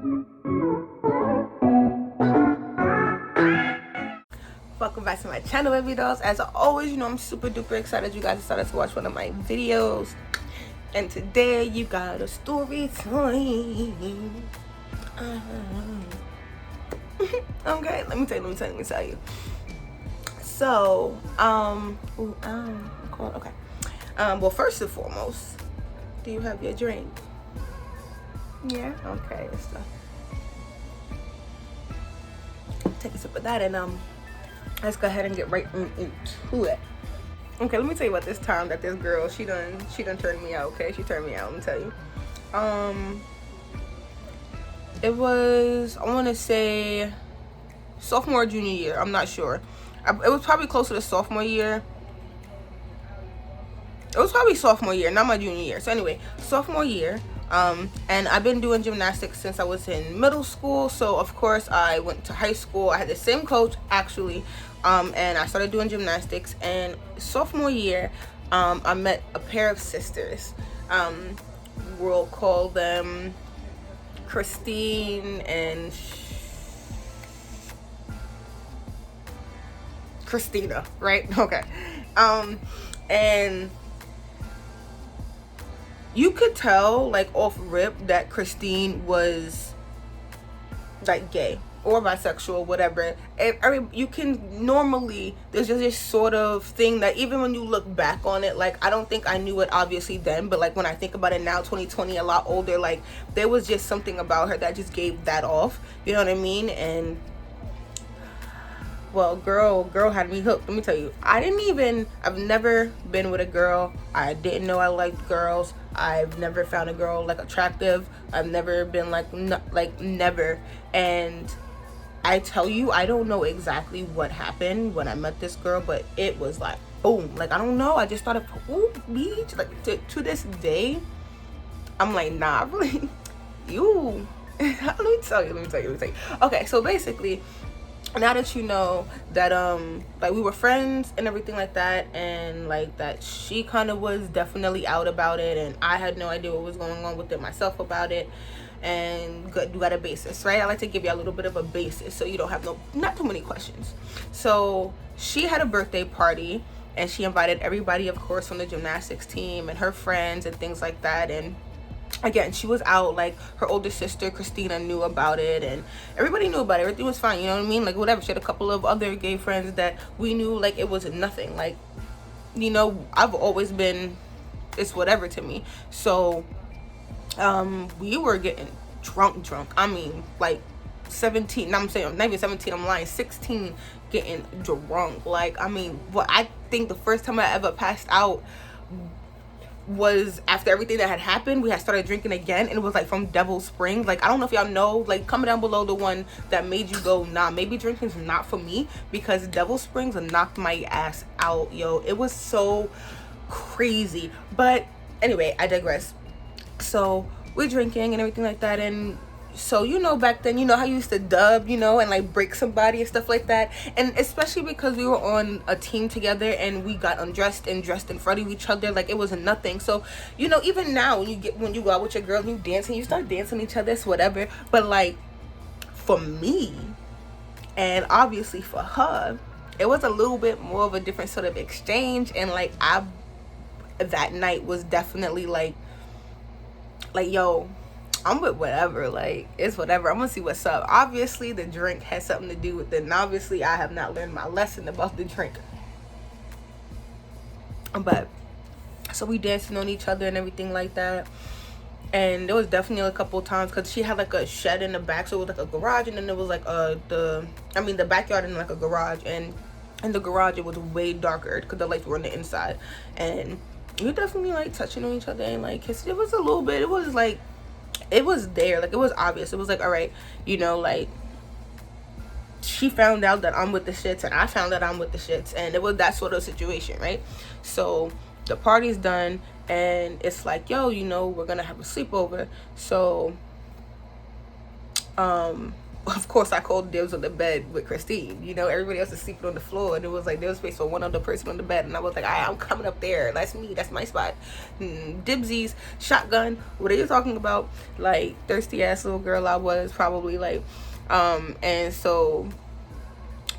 Welcome back to my channel, baby dolls. As always, you know I'm super duper excited you guys decided to watch one of my videos. And today you got a story time. Okay, let me tell you. So, okay. Well, first and foremost, do you have your drink? Yeah. Okay. Take a sip of that, and let's go ahead and get right into it. Okay, let me tell you about this time that this girl, she done turned me out. Okay, she turned me out. Let me tell you. It was, I want to say, sophomore or junior year. I'm not sure. It was probably closer to sophomore year. It was probably sophomore year, not my junior year. So anyway, sophomore year. And I've been doing gymnastics since I was in middle school. So of course I went to high school. I had the same coach actually. And I started doing gymnastics. And sophomore year, I met a pair of sisters. We'll call them Christine and Christina, right? Okay. And you could tell, like, off rip that Christine was, like, gay or bisexual, whatever. I mean, you can normally, there's just this sort of thing that even when you look back on it, like, I don't think I knew it obviously then, but, like, when I think about it now, 2020, a lot older, like, there was just something about her that just gave that off, you know what I mean? And well, girl had me hooked. Let me tell you, I've never been with a girl. I didn't know I liked girls. I've never found a girl like attractive. I've never been like never. And I tell you, I don't know exactly what happened when I met this girl, but it was like boom. Like, I don't know. I just started, ooh, beach. Like, to this day, I'm like, nah, really, you. let me tell you. Okay, so basically, now that you know that like, we were friends and everything like that, and like that she kind of was definitely out about it, and I had no idea what was going on with it myself about it, and you got a basis, right? I like to give you a little bit of a basis so you don't have not too many questions. So she had a birthday party, and she invited everybody, of course, from the gymnastics team and her friends and things like that. And again, she was out. Like, her older sister Christina knew about it, and everybody knew about it. Everything was fine, you know what I mean? Like, whatever. She had a couple of other gay friends that we knew. Like, it was nothing. Like, you know, I've always been, it's whatever to me. So we were getting drunk. I mean, like 17, no, I'm saying, not even 17, I'm lying, 16, getting drunk. Like, I mean, what I think the first time I ever passed out was after everything that had happened. We had started drinking again, and it was like from Devil's Springs. Like, I don't know if y'all know, like, comment down below the one that made you go, nah, maybe drinking's not for me, because Devil's Springs knocked my ass out, yo. It was so crazy. But anyway, I digress. So we're drinking and everything like that, and so, you know, back then, you know how you used to dub, you know, and like break somebody and stuff like that. And especially because we were on a team together and we got undressed and dressed in front of each other, like, it was nothing. So, you know, even now when you go out with your girl and you dance and you start dancing each other, it's whatever. But like, for me, and obviously for her, it was a little bit more of a different sort of exchange. And like, that night was definitely like, yo, I'm with whatever, like, it's whatever, I'm gonna see what's up. Obviously the drink has something to do with it, and obviously I have not learned my lesson about the drink. But so we dancing on each other and everything like that, and there was definitely a couple of times, because she had like a shed in the back, so it was like a garage, and then there was like the backyard and like a garage, and in the garage it was way darker because the lights were on the inside, and we were definitely like touching on each other and like kissing. It was a little bit, it was like, it was there, like, it was obvious. It was like, all right, you know, like, she found out that I'm with the shits and I found out I'm with the shits, and it was that sort of situation, right? So the party's done, and it's like, yo, you know, we're gonna have a sleepover. So of course, I called dibs on the bed with Christine. You know, everybody else is sleeping on the floor, and it was like there was space for one other person on the bed, and I was like, I'm coming up there. That's me. That's my spot. Dibsies, shotgun. What are you talking about? Like, thirsty ass little girl I was, probably, like, and so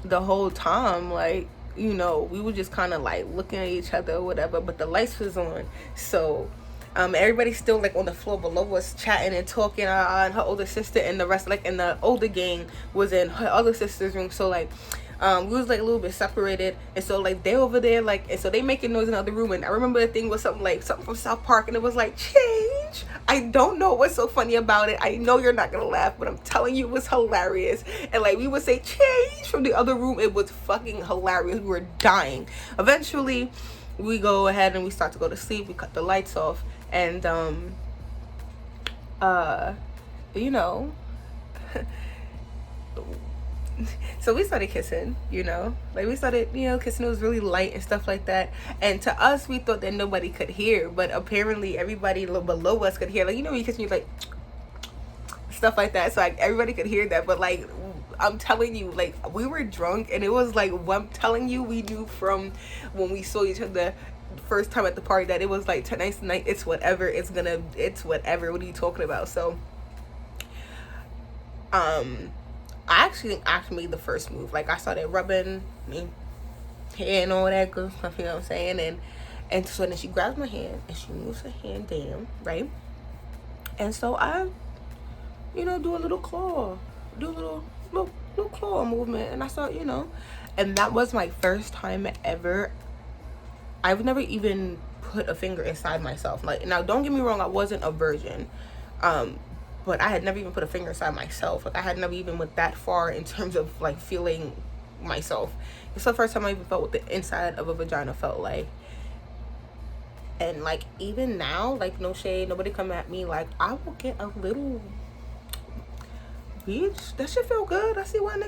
the whole time, like, you know, we were just kind of like looking at each other or whatever, but the lights was on, so everybody's still like on the floor below us chatting and talking, and her older sister and the rest, like, and the older gang was in her other sister's room, so like we was like a little bit separated, and so like they over there, like, and so they making noise in the other room, and I remember the thing was something from South Park, and it was like, change. I don't know what's so funny about it. I know you're not gonna laugh, but I'm telling you, it was hilarious. And like we would say change from the other room. It was fucking hilarious. We were dying. Eventually we go ahead and we start to go to sleep. We cut the lights off, and you know, so we started kissing, you know, like we started, you know, kissing. It was really light and stuff like that, and to us we thought that nobody could hear, but apparently everybody below us could hear, like, you know, when you kiss me, like stuff like that, so like everybody could hear that. But like I'm telling you, like, we were drunk, and it was like, what I'm telling you, we knew from when we saw each other first time at the party that it was like, tonight's the night, it's whatever, it's whatever, what are you talking about? So I actually made the first move. Like, I started rubbing me hair and all that good stuff, you know what I'm saying? And so then she grabs my hand and she moves her hand down, right? And so I, you know, do a little claw movement, and I start, you know, and that was my first time ever. I've never even put a finger inside myself. Like, now don't get me wrong, I wasn't a virgin, but I had never even put a finger inside myself. Like, I had never even went that far in terms of like feeling myself. It's the first time I even felt what the inside of a vagina felt like. And like, even now, like, no shade, nobody come at me, like, I will get a little, bitch, that shit feel good. I see why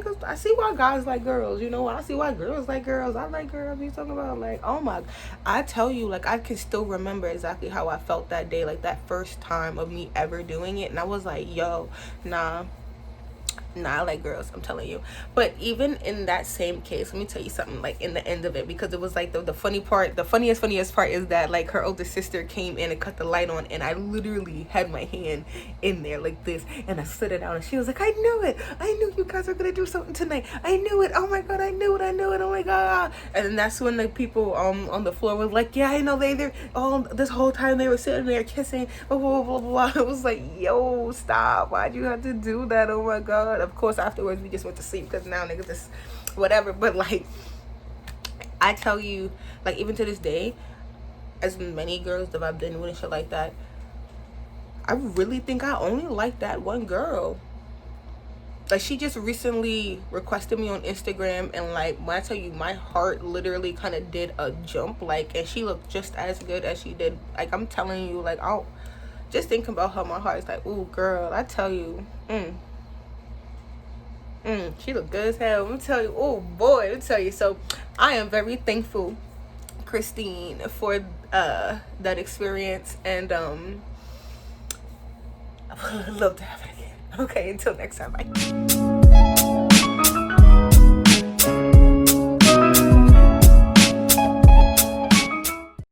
guys like girls, you know. I see why girls like girls. I like girls. You talking about, like, oh my, I tell you, like, I can still remember exactly how I felt that day, like that first time of me ever doing it, and I was like, yo, nah, I like girls, I'm telling you. But even in that same case, let me tell you something, like, in the end of it, because it was like the funny part, the funniest part is that, like, her older sister came in and cut the light on, and I literally had my hand in there like this, and I slid it out, and she was like, I knew you guys were gonna do something tonight. I knew it. Oh my god, I knew it. Oh my god. And then that's when the people on the floor was like, yeah, I know, they're all this whole time they were sitting there kissing, blah blah blah blah. It was like, yo, stop, why'd you have to do that? Oh my god. Of course, afterwards we just went to sleep, because now niggas just whatever. But like, I tell you, like, even to this day, as many girls that I've been with and shit like that, I really think I only like that one girl. Like, she just recently requested me on Instagram, and like, when I tell you, my heart literally kind of did a jump, like, and she looked just as good as she did. Like, I'm telling you, like, I'll just think about her, my heart is like, ooh, girl, I tell you, she looked good as hell. Let me tell you, oh boy, let me tell you. So I am very thankful, Christine, for that experience, and I would love to have it again. Okay, until next time, bye.